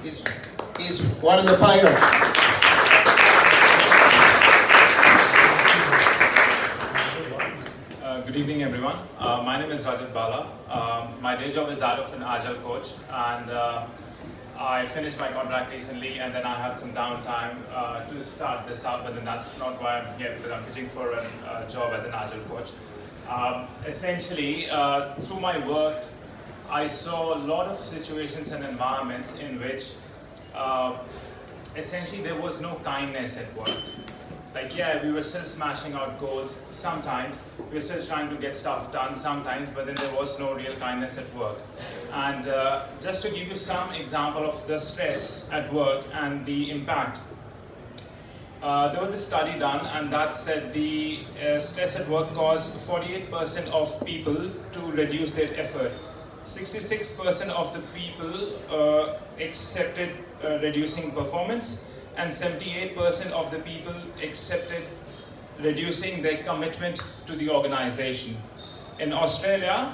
is one of the pirates. Good evening, everyone. My name is Rajat Bhalla. My day job is that of an Agile coach, and I finished my contract recently, and then I had some downtime to start this out, but then that's not why I'm here, because I'm pitching for a job as an Agile coach. Essentially, through my work, I saw a lot of situations and environments in which essentially there was no kindness at work. Like, yeah, we were still smashing out goals sometimes, we were still trying to get stuff done sometimes, but then there was no real kindness at work. And just to give you some example of the stress at work and the impact, there was this study done, and that said the stress at work caused 48% of people to reduce their effort. 66% of the people accepted reducing performance, and 78% of the people accepted reducing their commitment to the organization. In Australia,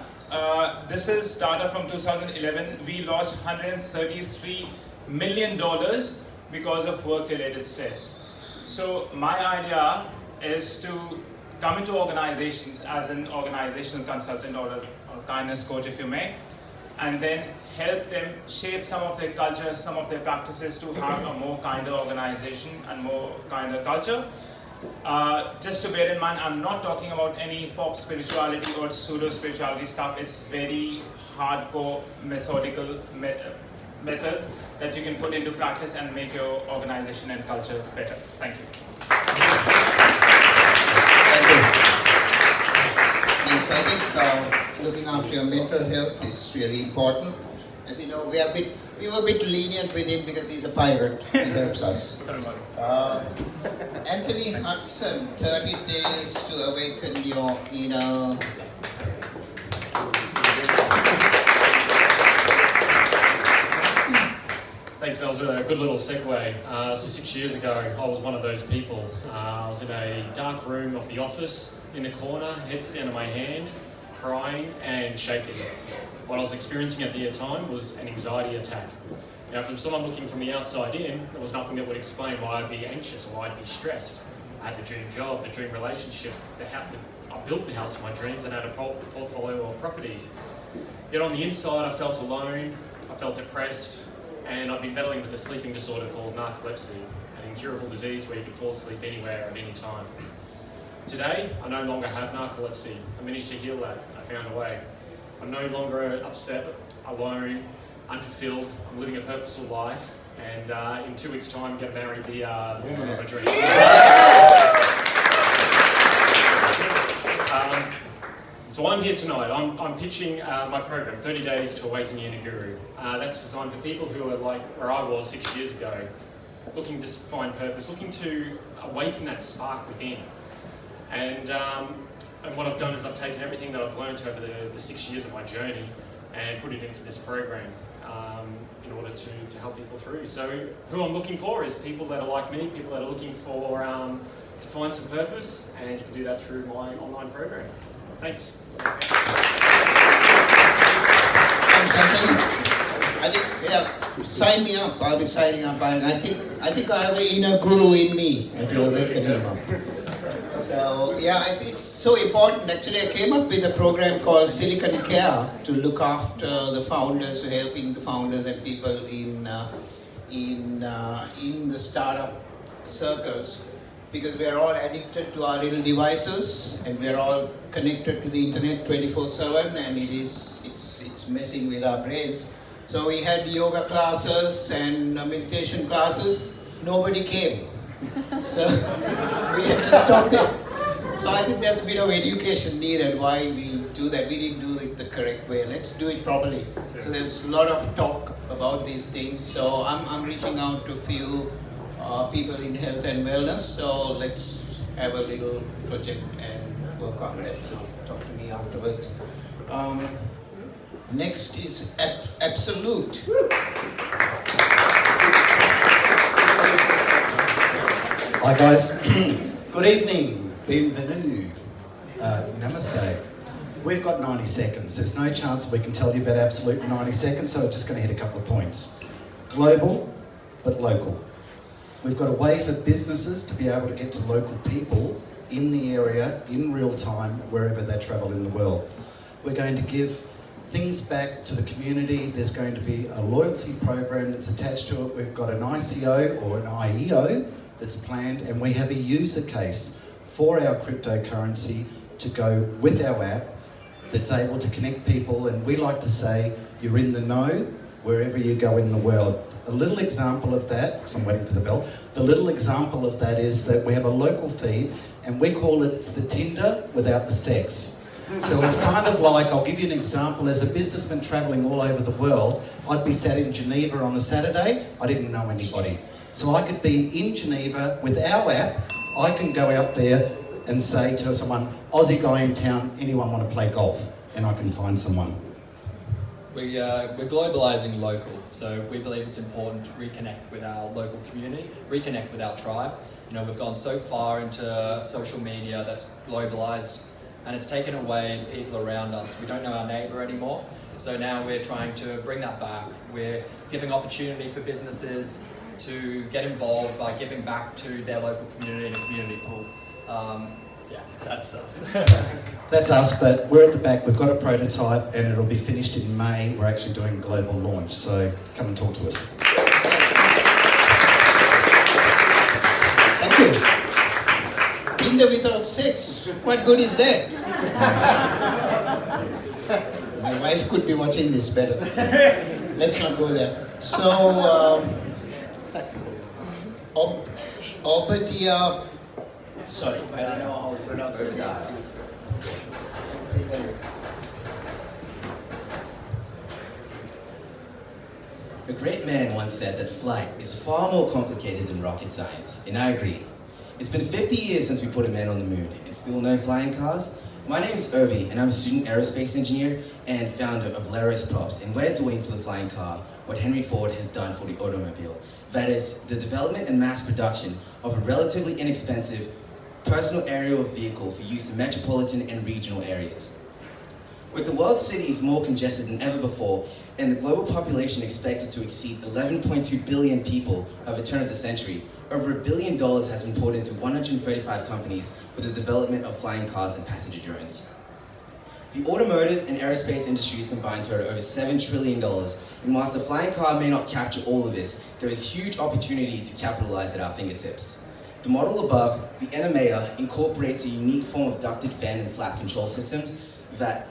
this is data from 2011, we lost $133 million because of work-related stress. So my idea is to come into organizations as an organizational consultant or a kindness coach, if you may, and then help them shape some of their culture, some of their practices to have a more kinder organization and more kinder culture. Just to bear in mind, I'm not talking about any pop spirituality or pseudo spirituality stuff. It's very hardcore methodical methods that you can put into practice and make your organization and culture better. Thank you. Thank you. Thanks. I think looking after your mental health is really important. As you know, we were a bit lenient with him because he's a pirate. He helps us. Anthony Hudson, 30 days to awaken your inner. Thanks, that was a good little segue. So 6 years ago, I was one of those people. I was in a dark room of the office, in the corner, heads down to my hand, crying and shaking. What I was experiencing at the time was an anxiety attack. Now, from someone looking from the outside in, there was nothing that would explain why I'd be anxious or why I'd be stressed. I had the dream job, the dream relationship, I built the house of my dreams and had a portfolio of properties. Yet on the inside, I felt alone, I felt depressed, and I'd been battling with a sleeping disorder called narcolepsy, an incurable disease where you can fall asleep anywhere at any time. Today, I no longer have narcolepsy. I managed to heal that. I found a way. I'm no longer upset, alone, unfulfilled. I'm living a purposeful life, and in 2 weeks' time, I'm going to marry the woman of my dreams. So I'm here tonight. I'm pitching my program, 30 Days to Awaken Your Inner Guru. That's designed for people who are like where I was 6 years ago, looking to find purpose, looking to awaken that spark within. And what I've done is I've taken everything that I've learned over the 6 years of my journey and put it into this program in order to help people through. So who I'm looking for is people that are like me, people that are looking for to find some purpose, and you can do that through my online program. Thanks. Thanks, Anthony. I think, yeah, sign me up. I'll be signing up. I think I have an inner guru in me to awaken him up. So yeah, I think it's so important. Actually, I came up with a program called Silicon Care to look after the founders, helping the founders and people in the startup circles, because we are all addicted to our little devices and we are all connected to the internet 24/7, and it's messing with our brains. So we had yoga classes and meditation classes. Nobody came. So we have to stop it. So I think there's a bit of education needed why we do that. We didn't do it the correct way. Let's do it properly. So there's a lot of talk about these things. So I'm reaching out to a few people in health and wellness. So let's have a little project and work on that. So talk to me afterwards. Next is Absolute. Hi guys, good evening, bienvenue, namaste. We've got 90 seconds. There's no chance we can tell you about Absolute in 90 seconds, so we're just going to hit a couple of points. global, but local. We've got a way for businesses to be able to get to local people in the area, in real time, wherever they travel in the world. We're going to give things back to the community. There's going to be a loyalty program that's attached to it. We've got an ICO or an IEO that's planned, and we have a user case for our cryptocurrency to go with our app that's able to connect people. And we like to say, you're in the know wherever you go in the world. A little example of that, because I'm waiting for the bell, the little example of that is that we have a local feed, and we call it, it's the Tinder without the sex. So it's kind of like, I'll give you an example, as a businessman travelling all over the world, I'd be sat in Geneva on a Saturday, I didn't know anybody. So I could be in Geneva with our app, I can go out there and say to someone, Aussie guy in town, anyone want to play golf? And I can find someone. We're globalising local, so we believe it's important to reconnect with our local community, reconnect with our tribe. You know, we've gone so far into social media that's globalised, and it's taken away people around us. We don't know our neighbour anymore, so now we're trying to bring that back. We're giving opportunity for businesses to get involved by giving back to their local community and a community pool. Yeah, that's us. That's us, but we're at the back. We've got a prototype and it'll be finished in May. We're actually doing a global launch, so come and talk to us. Thank you. Tinder without sex, what good is that? My wife could be watching this better. Let's not go there. So, Obadiah, sorry, I don't know how to pronounce it. A great man once said that flight is far more complicated than rocket science, and I agree. It's been 50 years since we put a man on the moon, and still no flying cars. My name's Obi, and I'm a student aerospace engineer and founder of Rois Props, and we're doing for the flying car what Henry Ford has done for the automobile. That is, the development and mass production of a relatively inexpensive personal aerial vehicle for use in metropolitan and regional areas. With the world's cities more congested than ever before, and the global population expected to exceed 11.2 billion people by the turn of the century, over $1 billion has been poured into 135 companies for the development of flying cars and passenger drones. The automotive and aerospace industries combined total over $7 trillion, and whilst the flying car may not capture all of this, there is huge opportunity to capitalize at our fingertips. The model above, the NMAIA, incorporates a unique form of ducted fan and flap control systems that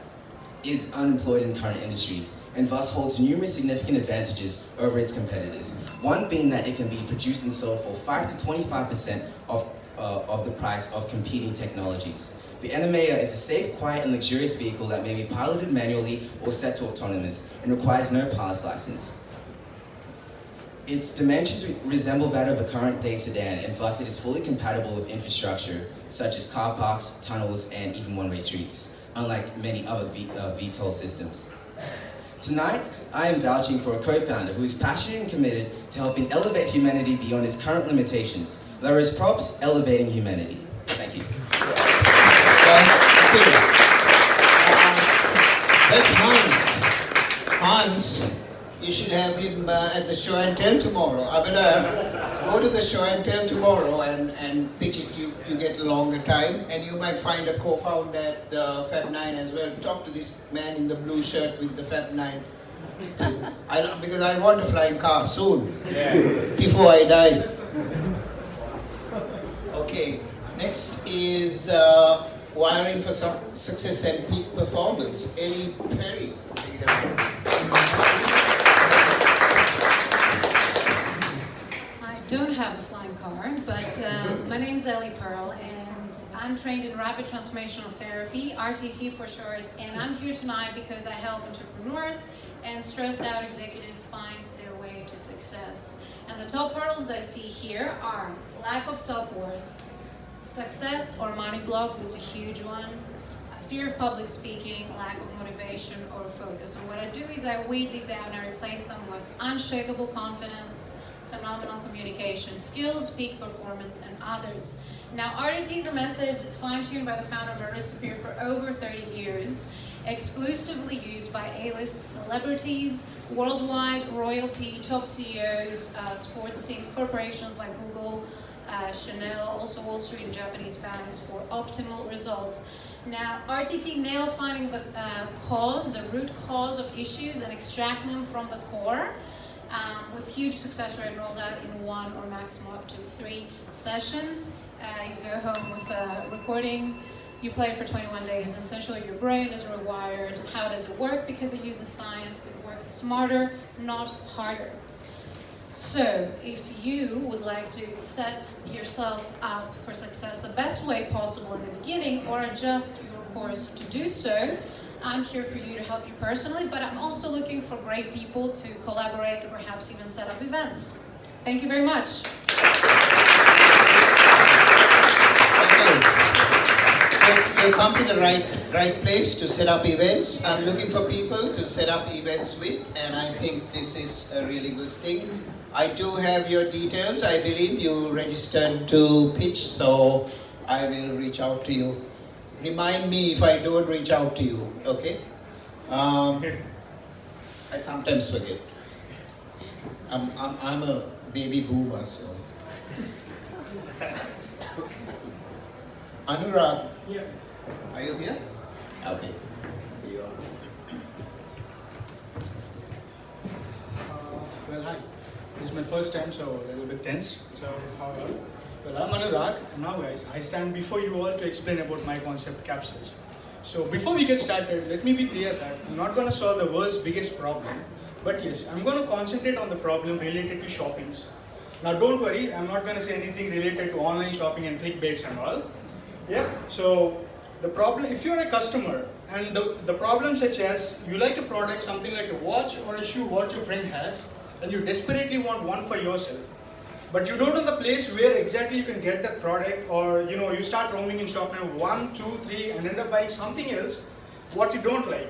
is unemployed in current industry, and thus holds numerous significant advantages over its competitors. One being that it can be produced and sold for 5 to 25% of the price of competing technologies. The NMAIA is a safe, quiet, and luxurious vehicle that may be piloted manually or set to autonomous and requires no pilot's license. Its dimensions resemble that of a current-day sedan, and thus it is fully compatible with infrastructure such as car parks, tunnels, and even one-way streets, unlike many other VTOL systems. Tonight, I am vouching for a co-founder who is passionate and committed to helping elevate humanity beyond its current limitations. Rois Props, elevating humanity. Thank you. That's Hans. Hans, you should have him at the show and tell tomorrow. Abada, go to the show and tell tomorrow and pitch it. You get a longer time, and you might find a co-founder at the Fab 9 as well. Talk to this man in the blue shirt with the Fab 9. Because I want a flying car soon, before I die. Okay, next is wiring for success and peak performance. Elli Perl. I don't have a flying car, but my name is Elli Perl, and I'm trained in rapid transformational therapy, RTT for short, and I'm here tonight because I help entrepreneurs and stressed out executives find their way to success. And the top hurdles I see here are lack of self-worth, success or money blocks is a huge one, fear of public speaking, lack of motivation or focus. And what I do is I weed these out and I replace them with unshakable confidence, phenomenal communication skills, peak performance, and others. Now, RTT is a method fine-tuned by the founder Marissa Peer for over 30 years, exclusively used by A-list celebrities worldwide, royalty, top CEOs, sports teams, corporations like Google, Chanel, also Wall Street and Japanese banks for optimal results. Now, RTT nails finding the root cause of issues and extracting them from the core. With huge success rate rolled out in 1 or maximum up to 3 sessions. You go home with a recording, you play for 21 days, and essentially your brain is rewired. How does it work? Because it uses science, it works smarter, not harder. So, if you would like to set yourself up for success the best way possible in the beginning, or adjust your course to do so, I'm here for you to help you personally, but I'm also looking for great people to collaborate or perhaps even set up events. Thank you very much. You come to the right place to set up events. I'm looking for people to set up events with, and I think this is a really good thing. I do have your details. I believe you registered to pitch, so I will reach out to you. Remind me if I don't reach out to you, okay? I sometimes forget. I'm a baby boomer, so. Anurag, Yeah. are you here? Okay. Here you are. Well, hi. This is my first time, so a little bit tense. So, how are you? Well, I'm Anurag, and now guys, I stand before you all to explain about my concept capsules. So before we get started, let me be clear that I'm not going to solve the world's biggest problem, but yes, I'm going to concentrate on the problem related to shoppings. Now don't worry, I'm not going to say anything related to online shopping and clickbaits and all. Yeah, so the problem, if you're a customer, and the problem such as you like a product, something like a watch or a shoe, what your friend has, and you desperately want one for yourself, but you don't know the place where exactly you can get that product, or you start roaming in shop and 1, 2, 3 and end up buying something else what you don't like.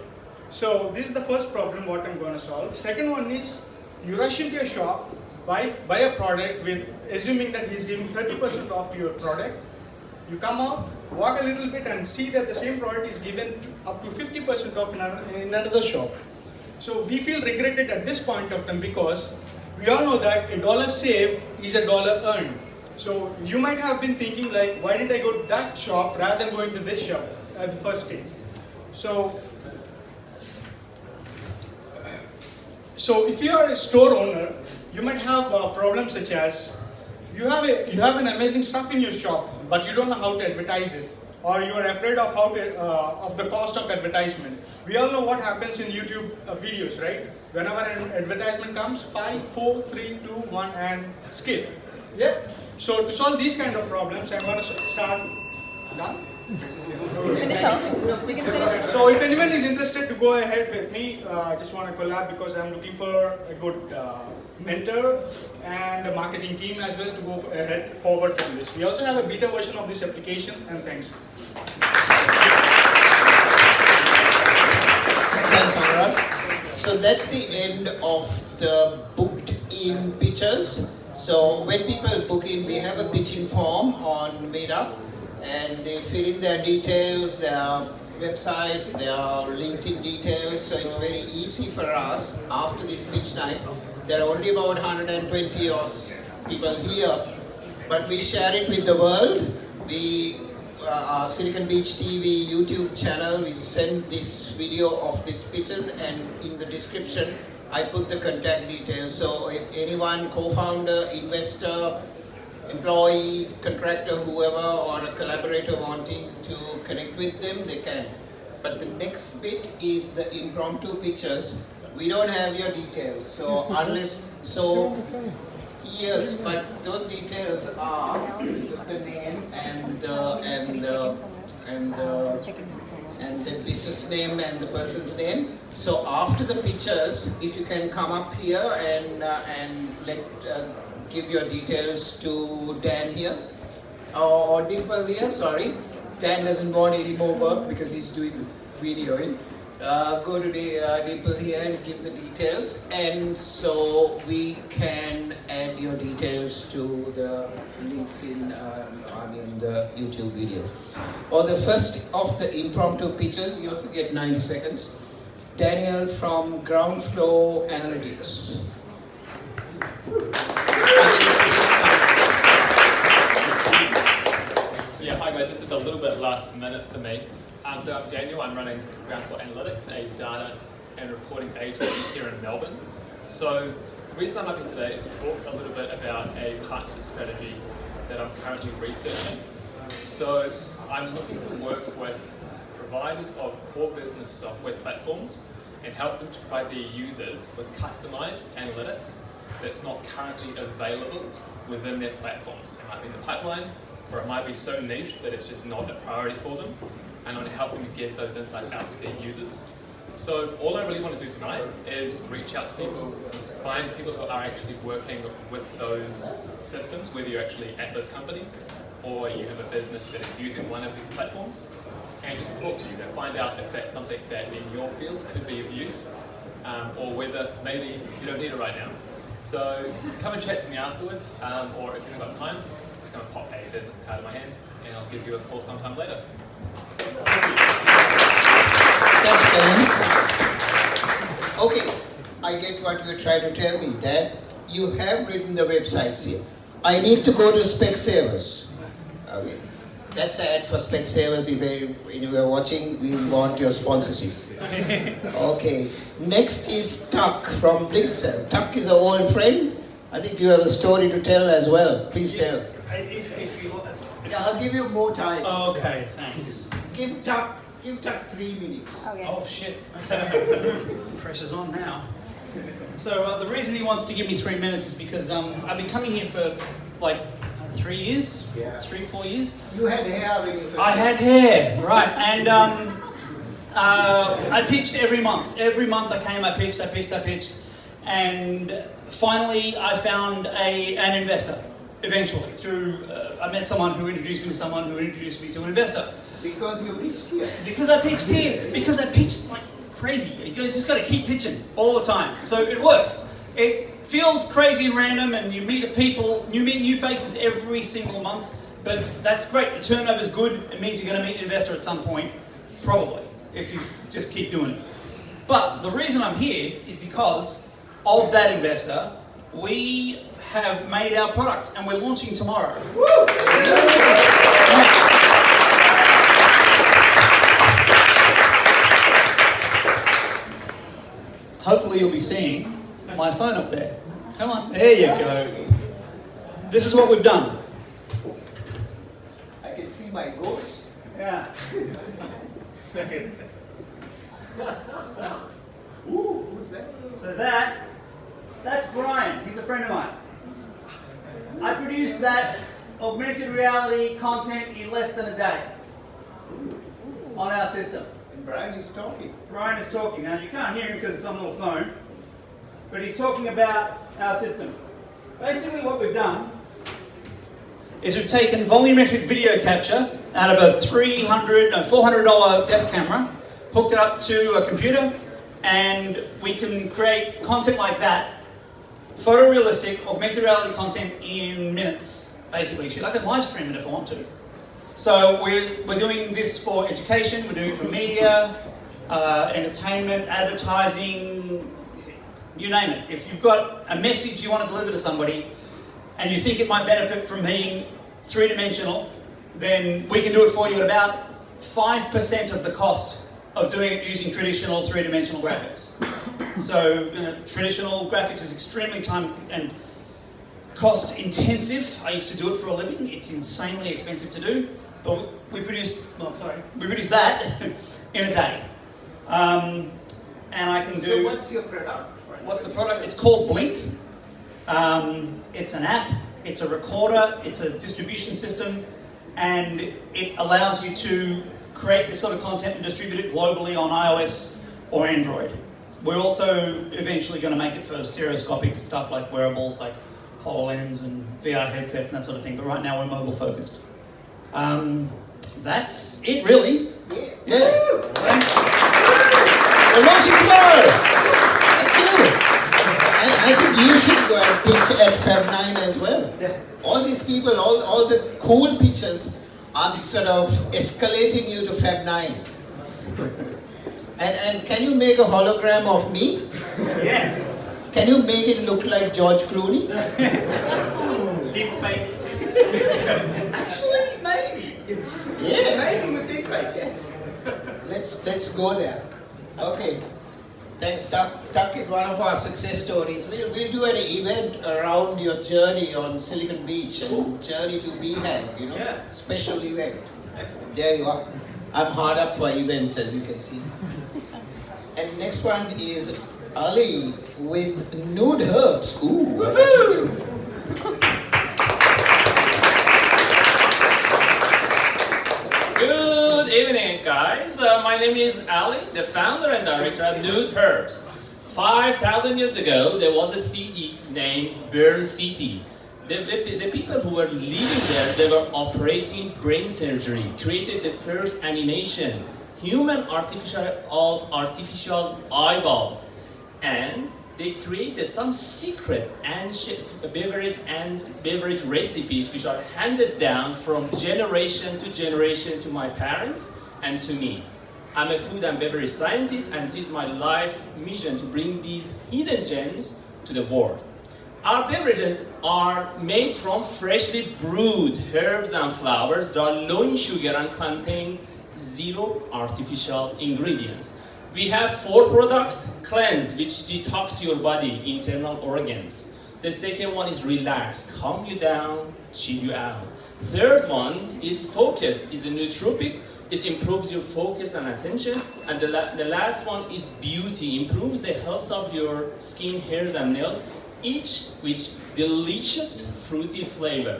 So this is the first problem what I'm going to solve. Second one is you rush into a shop, buy a product with assuming that he's giving 30% off to your product. You come out, walk a little bit and see that the same product is given up to 50% off in another shop. So we feel regretted at this point of time because we all know that $1 saved is $1 earned. So you might have been thinking like, why did I go to that shop rather than going to this shop at the first stage? So if you are a store owner, you might have problems such as you have an amazing stuff in your shop, but you don't know how to advertise it, or you are afraid of of the cost of advertisement. We all know what happens in YouTube videos, right? Whenever an advertisement comes, 5, 4, 3, 2, 1, and skip. Yeah. So to solve these kind of problems, I'm going to start. Done? Finish off. We can finish. So if anyone is interested to go ahead with me, I just want to collab because I'm looking for a good mentor and a marketing team as well to go ahead forward from this. We also have a beta version of this application, and thanks. Thanks, Anurag. So that's the end of the booked in pitches. So when people book in, we have a pitching form on Meetup, and they fill in their details, their website, their LinkedIn details. So it's very easy for us after this pitch night. There are only about 120 or people here, but we share it with the world. Our Silicon Beach TV YouTube channel, we send this video of these pitches, and in the description I put the contact details. So if anyone, co-founder, investor, employee, contractor, whoever, or a collaborator wanting to connect with them, they can. But the next bit is the impromptu pitches. We don't have your details, so yes, but those details are just the name and the business name and the person's name. So after the pictures, if you can come up here and give your details to Dan here, or Dimple here, sorry. Dan doesn't want any more work because he's doing the videoing. Go to Dimple here and give the details, and so we can add your details to the LinkedIn, the YouTube videos. Or the first of the impromptu pitches, you also get 90 seconds. Daniel from Groundfloor Analytics. Yeah, hi guys, this is a little bit last minute for me. So I'm Daniel, I'm running Groundfloor Analytics, a data and reporting agency here in Melbourne. So the reason I'm up here today is to talk a little bit about a partnership strategy that I'm currently researching. So I'm looking to work with providers of core business software platforms and help them to provide their users with customized analytics that's not currently available within their platforms. It might be in the pipeline, or it might be so niche that it's just not a priority for them, and I want to help them get those insights out to their users. So all I really want to do tonight is reach out to people, find people who are actually working with those systems, whether you're actually at those companies or you have a business that is using one of these platforms, and just talk to you and find out if that's something that in your field could be of use, or whether maybe you don't need it right now. So come and chat to me afterwards, or if you've got time, just going to pop a business card in my hand and I'll give you a call sometime later. Thanks, Dan. Okay, I get what you're trying to tell me, Dan. You have written the websites here. I need to go to Specsavers. Okay, that's an ad for Specsavers. If you are watching, we want your sponsorship. Okay, next is Tuck from Blinkxel. Tuck is an old friend. I think you have a story to tell as well. Please tell. If you want. Yeah, I'll give you more time. Okay, thanks. Give Tuck 3 minutes. Okay. Oh shit. Pressure's on now. So the reason he wants to give me 3 minutes is because I've been coming here for like 3 years, Yeah. 3-4 years. You had hair when you first. I had hair, right? And I pitched every month. Every month I came, I pitched, and finally I found an investor. Eventually, through I met someone who introduced me to someone who introduced me to an investor. Because you pitched here. Because I pitched here. Because I pitched like crazy. You just got to keep pitching all the time. So it works. It feels crazy and random, and you meet people, you meet new faces every single month. But that's great. The turnover's good. It means you're going to meet an investor at some point, probably, if you just keep doing it. But the reason I'm here is because of that investor. We have made our product, and we're launching tomorrow. Woo! Hopefully you'll be seeing my phone up there. Come on, there you go. This is what we've done. I can see my ghost. Yeah. Ooh, who's that? So that's Brian. He's a friend of mine. I produced that augmented reality content in less than a day on our system. And Brian is talking. Brian is talking. Now you can't hear him because it's on a little phone, but he's talking about our system. Basically what we've done is we've taken volumetric video capture out of a $400 depth camera, hooked it up to a computer, and we can create content like that, photorealistic, augmented reality content in minutes, basically. I can live stream it if I want to. So we're doing this for education, we're doing it for media, entertainment, advertising, you name it. If you've got a message you want to deliver to somebody and you think it might benefit from being three-dimensional, then we can do it for you at about 5% of the cost of doing it using traditional three-dimensional graphics. So traditional graphics is extremely time and cost intensive. I used to do it for a living. It's insanely expensive to do, but we produce that in a day. And I can do. So what's your product? What's the product? It's called Blink. It's an app. It's a recorder. It's a distribution system, and it allows you to create this sort of content and distribute it globally on iOS or Android. We're also eventually going to make it for stereoscopic stuff like wearables, like HoloLens and VR headsets and that sort of thing. But right now we're mobile focused. That's it, really. Yeah. We're launching tomorrow. Thank you. I think you should go and pitch at Fab 9 as well. Yeah. All these people, all the cool pictures, I'm sort of escalating you to Fab 9. And can you make a hologram of me? Yes. Can you make it look like George Clooney? Deep fake. Actually, maybe. Yeah. Maybe with deep fake, yes. Let's go there. Okay. Thanks, Tuck. Tuck is one of our success stories. We'll do an event around your journey on Silicon Beach and journey to BHAG, you know? Yeah. Special event. Excellent. There you are. I'm hard up for events, as you can see. And next one is Ali with Nude Herbs. Ooh. Woohoo! Good evening, guys. My name is Ali, the founder and director of Nude Herbs. 5,000 years ago, there was a city named Pearl City. The people who were living there, they were operating brain surgery, created the first animation, human artificial eyeballs, and they created some secret ancient beverage recipes which are handed down from generation to my parents and to me. I'm a food and beverage scientist, and it is my life mission to bring these hidden gems to the world. Our beverages are made from freshly brewed herbs and flowers that are low in sugar and contain 0 artificial ingredients. We have 4 products: Cleanse, which detox your body, internal organs. The second one is Relax, calm you down, chill you out. Third one is Focus, is a nootropic, it improves your focus and attention. And the last one is Beauty, improves the health of your skin, hairs and nails, each with delicious fruity flavor.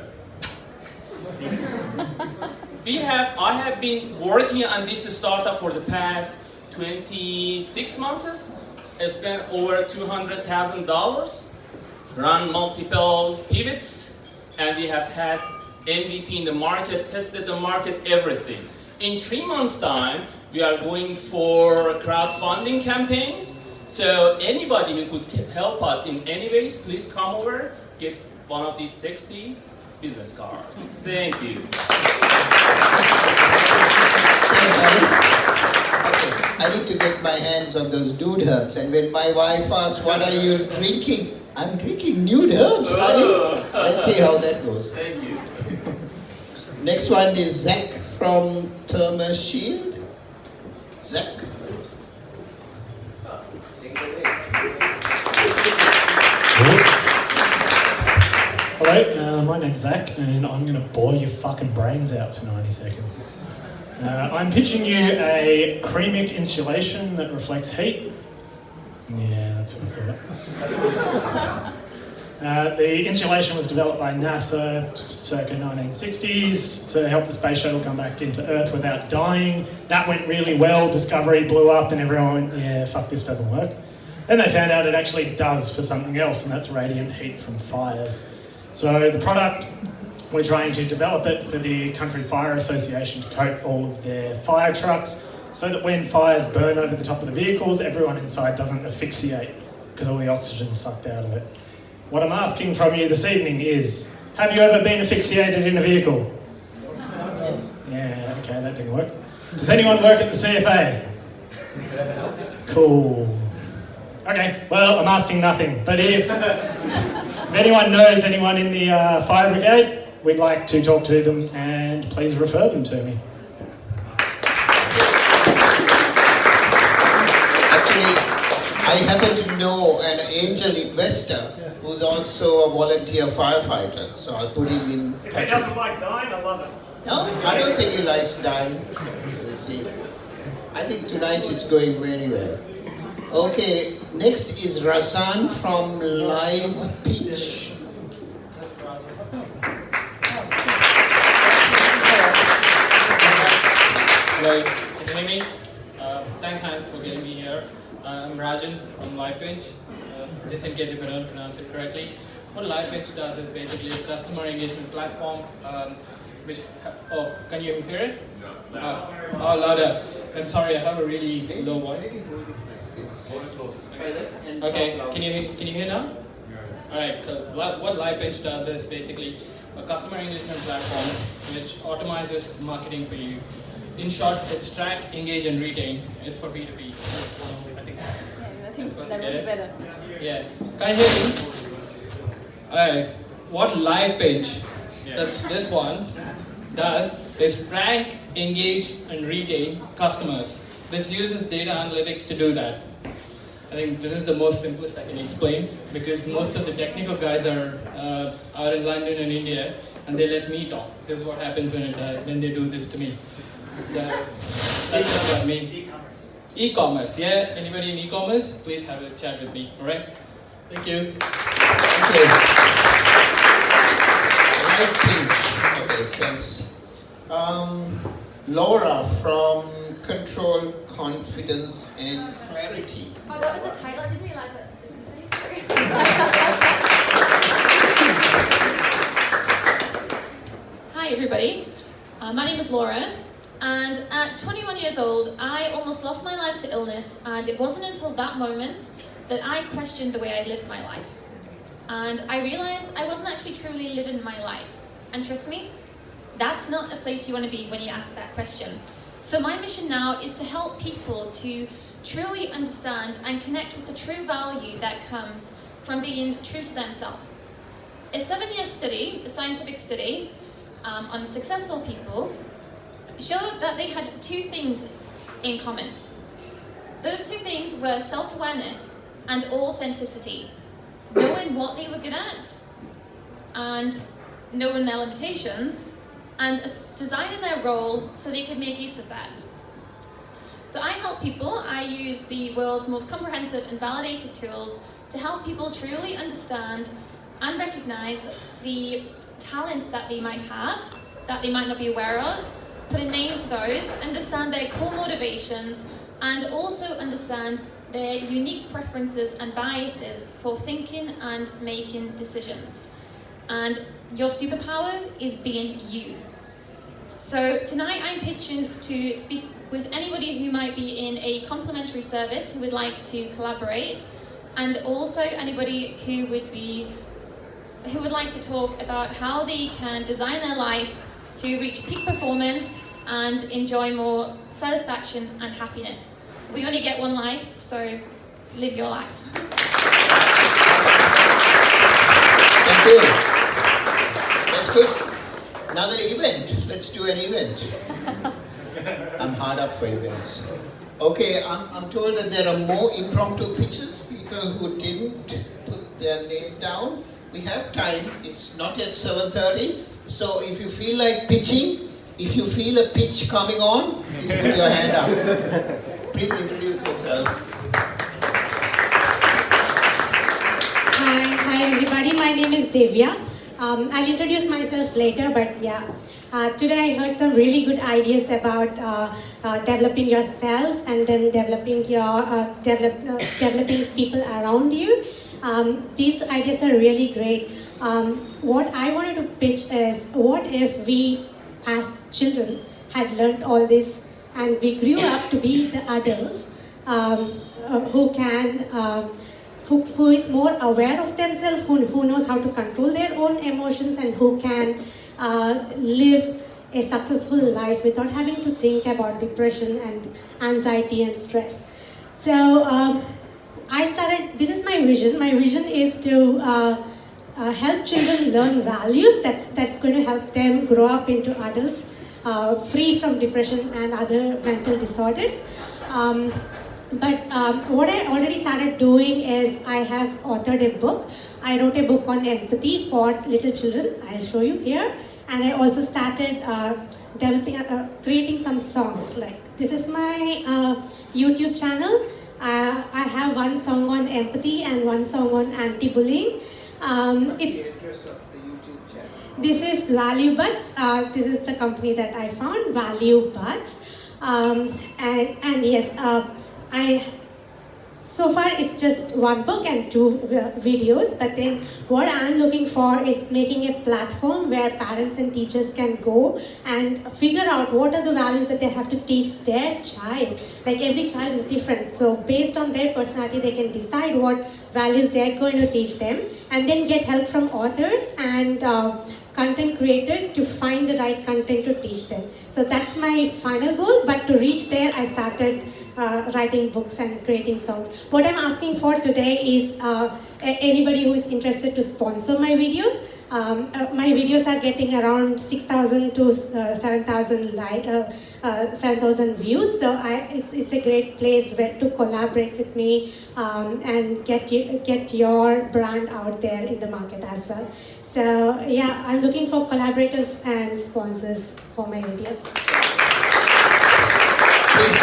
I have been working on this startup for the past 26 months. I spent over $200,000, run multiple pivots, and we have had MVP in the market, tested the market, everything. In 3 months' time, we are going for crowdfunding campaigns. So anybody who could help us in any ways, please come over, get one of these sexy business cards. Thank you. Okay, I need to get my hands on those Nude Herbs. And when my wife asks, what are you drinking? I'm drinking Nude Herbs, honey. Let's see how that goes. Thank you. Next one is Zach from Thermo Shield. Zach. Hello, my name's Zach, and I'm going to bore your fucking brains out for 90 seconds. I'm pitching you a Cremic insulation that reflects heat. Yeah, that's what I thought. The insulation was developed by NASA circa 1960s to help the space shuttle come back into Earth without dying. That went really well. Discovery blew up and everyone went, yeah, fuck, this doesn't work. Then they found out it actually does for something else, and that's radiant heat from fires. So the product, we're trying to develop it for the Country Fire Association to coat all of their fire trucks so that when fires burn over the top of the vehicles, everyone inside doesn't asphyxiate because all the oxygen's sucked out of it. What I'm asking from you this evening is, have you ever been asphyxiated in a vehicle? Yeah, okay, that didn't work. Does anyone work at the CFA? Cool. Okay, well, I'm asking nothing, but if anyone knows anyone in the fire brigade, we'd like to talk to them, and please refer them to me. Actually, I happen to know an angel investor who's also a volunteer firefighter, so I'll put him in. If he doesn't like dying, I love it. No, I don't think he likes dying. We'll see. I think tonight it's going very well. Okay, next is Rasan from LivePinch. Hello, can you hear me? Thanks for getting me here. I'm Rajat from LivePinch. Just in case if I don't pronounce it correctly. What LivePinch does is basically a customer engagement platform can you hear it? No. Louder. I'm sorry, I have a really low voice. Okay, can you hear now? Alright, what LivePinch does is basically a customer engagement platform which automizes marketing for you. In short, it's track, engage, and retain. It's for B2B. I think that was better. Yeah. Can you hear me? Alright. What LivePinch, that's this one, does is track, engage, and retain customers. This uses data analytics to do that. I think this is the most simplest I can explain because most of the technical guys are out in London and India, and they let me talk. This is what happens when they do this to me. So that's what I mean. E-commerce, yeah. Anybody in e-commerce? Please have a chat with me. All right. Thank you. Okay. LivePinch. Okay, thanks. Laura from Control, Confidence, and Clarity. Oh, that was a title. I didn't realize that's a business name. Hi, everybody. My name is Laura. And at 21 years old, I almost lost my life to illness, and it wasn't until that moment that I questioned the way I lived my life. And I realized I wasn't actually truly living my life. And trust me, that's not a place you want to be when you ask that question. So my mission now is to help people to truly understand and connect with the true value that comes from being true to themselves. A 7-year study, a scientific study on successful people, showed that they had 2 things in common. Those 2 things were self-awareness and authenticity, knowing what they were good at and knowing their limitations and designing their role so they could make use of that. So I help people. I use the world's most comprehensive and validated tools to help people truly understand and recognize the talents that they might have, that they might not be aware of, put a name to those, understand their core motivations, and also understand their unique preferences and biases for thinking and making decisions. And your superpower is being you. So tonight I'm pitching to speak with anybody who might be in a complementary service who would like to collaborate, and also anybody who would like to talk about how they can design their life to reach peak performance and enjoy more satisfaction and happiness. We only get one life, so live your life. Thank you. That's good. Another event. Let's do an event. I'm hard up for events. Okay, I'm told that there are more impromptu pitches, people who didn't put their name down. We have time. It's not yet 7:30. So if you feel like pitching, if you feel a pitch coming on, please put your hand up. Please introduce yourself. Hi everybody, my name is Divya. I'll introduce myself later, but yeah. Today I heard some really good ideas about developing yourself and then developing people around you. These ideas are really great. What I wanted to pitch is, what if we as children had learned all this and we grew up to be the adults who is more aware of themselves, who knows how to control their own emotions, and who can live a successful life without having to think about depression and anxiety and stress. So this is my vision. My vision is to help children learn values that's going to help them grow up into adults free from depression and other mental disorders. But what I already started doing is I have authored a book. I wrote a book on empathy for little children. I'll show you here. And I also started creating some songs. Like, this is my YouTube channel. I have one song on empathy and one song on anti-bullying. This is Value Buds. This is the company that I found, Value Buds. And yes, so far it's just one book and 2 videos, but then what I'm looking for is making a platform where parents and teachers can go and figure out what are the values that they have to teach their child. Like, every child is different, so based on their personality they can decide what values they're going to teach them, and then get help from authors and content creators to find the right content to teach them. So that's my final goal, but to reach there, I started writing books and creating songs. What I'm asking for today is anybody who is interested to sponsor my videos. My videos are getting around 6,000 to 7,000 views, so it's a great place to collaborate with me and get your brand out there in the market as well. So yeah, I'm looking for collaborators and sponsors for my videos. Please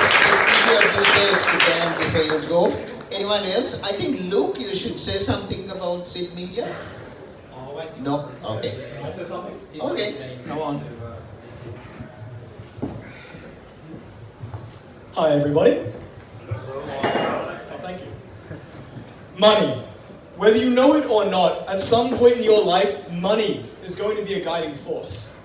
give your details to Dan before you go. Anyone else? I think Luke, you should say something about Sid Media. No? Okay. Okay, come on. Hi everybody. Oh, thank you. Money. Whether you know it or not, at some point in your life, money is going to be a guiding force.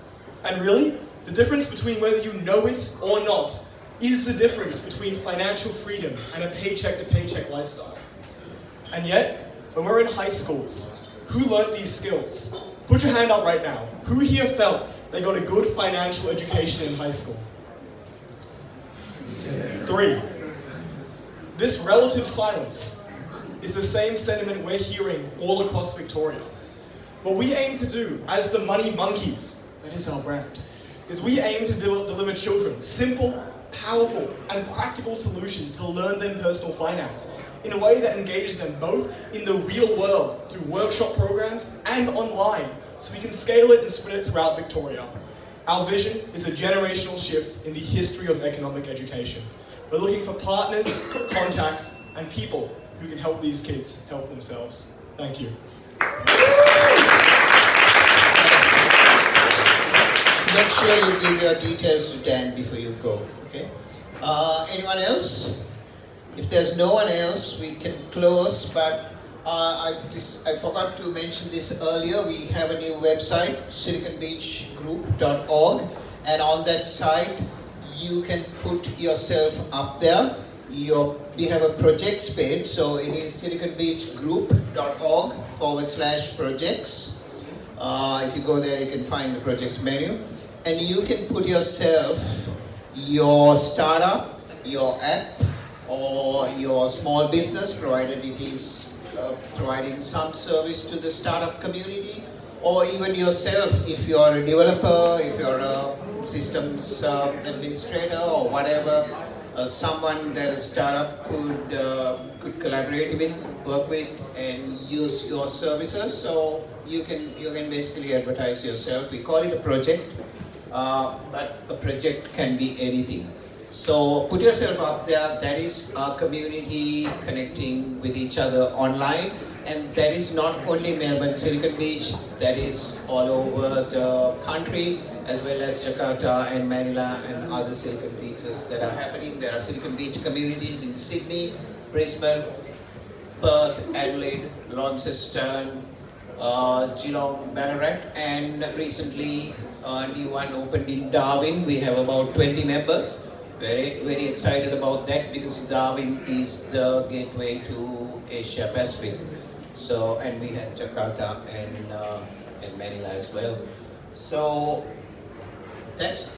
And really, the difference between whether you know it or not is the difference between financial freedom and a paycheck-to-paycheck lifestyle. And yet, when we're in high schools, who learnt these skills? Put your hand up right now. Who here felt they got a good financial education in high school? 3. This relative silence is the same sentiment we're hearing all across Victoria. What we aim to do as the Money Monkeys, that is our brand, is we aim to deliver children simple, powerful, and practical solutions to learn their personal finance in a way that engages them both in the real world through workshop programs and online, so we can scale it and spread it throughout Victoria. Our vision is a generational shift in the history of economic education. We're looking for partners, contacts, and people who can help these kids help themselves. Thank you. Make sure you give your details to Dan before you go, okay? Anyone else? If there's no one else, we can close, but I forgot to mention this earlier. We have a new website, siliconbeachgroup.org, and on that site, you can put yourself up there. We have a projects page, so it is siliconbeachgroup.org/projects. If you go there, you can find the projects menu, and you can put yourself, your startup, your app, or your small business, provided it is providing some service to the startup community, or even yourself, if you are a developer, if you're a systems administrator, or whatever, someone that a startup could collaborate with, work with, and use your services. So you can basically advertise yourself. We call it a project, but a project can be anything. So put yourself up there. That is our community connecting with each other online, and that is not only Melbourne, Silicon Beach, that is all over the country, as well as Jakarta and Manila and other Silicon Beaches that are happening. There are Silicon Beach communities in Sydney, Brisbane, Perth, Adelaide, Launceston, Geelong, Ballarat, and recently a new one opened in Darwin. We have about 20 members. Very, very excited about that, because Darwin is the gateway to Asia Pacific. So, and we have Jakarta and Manila as well. So that's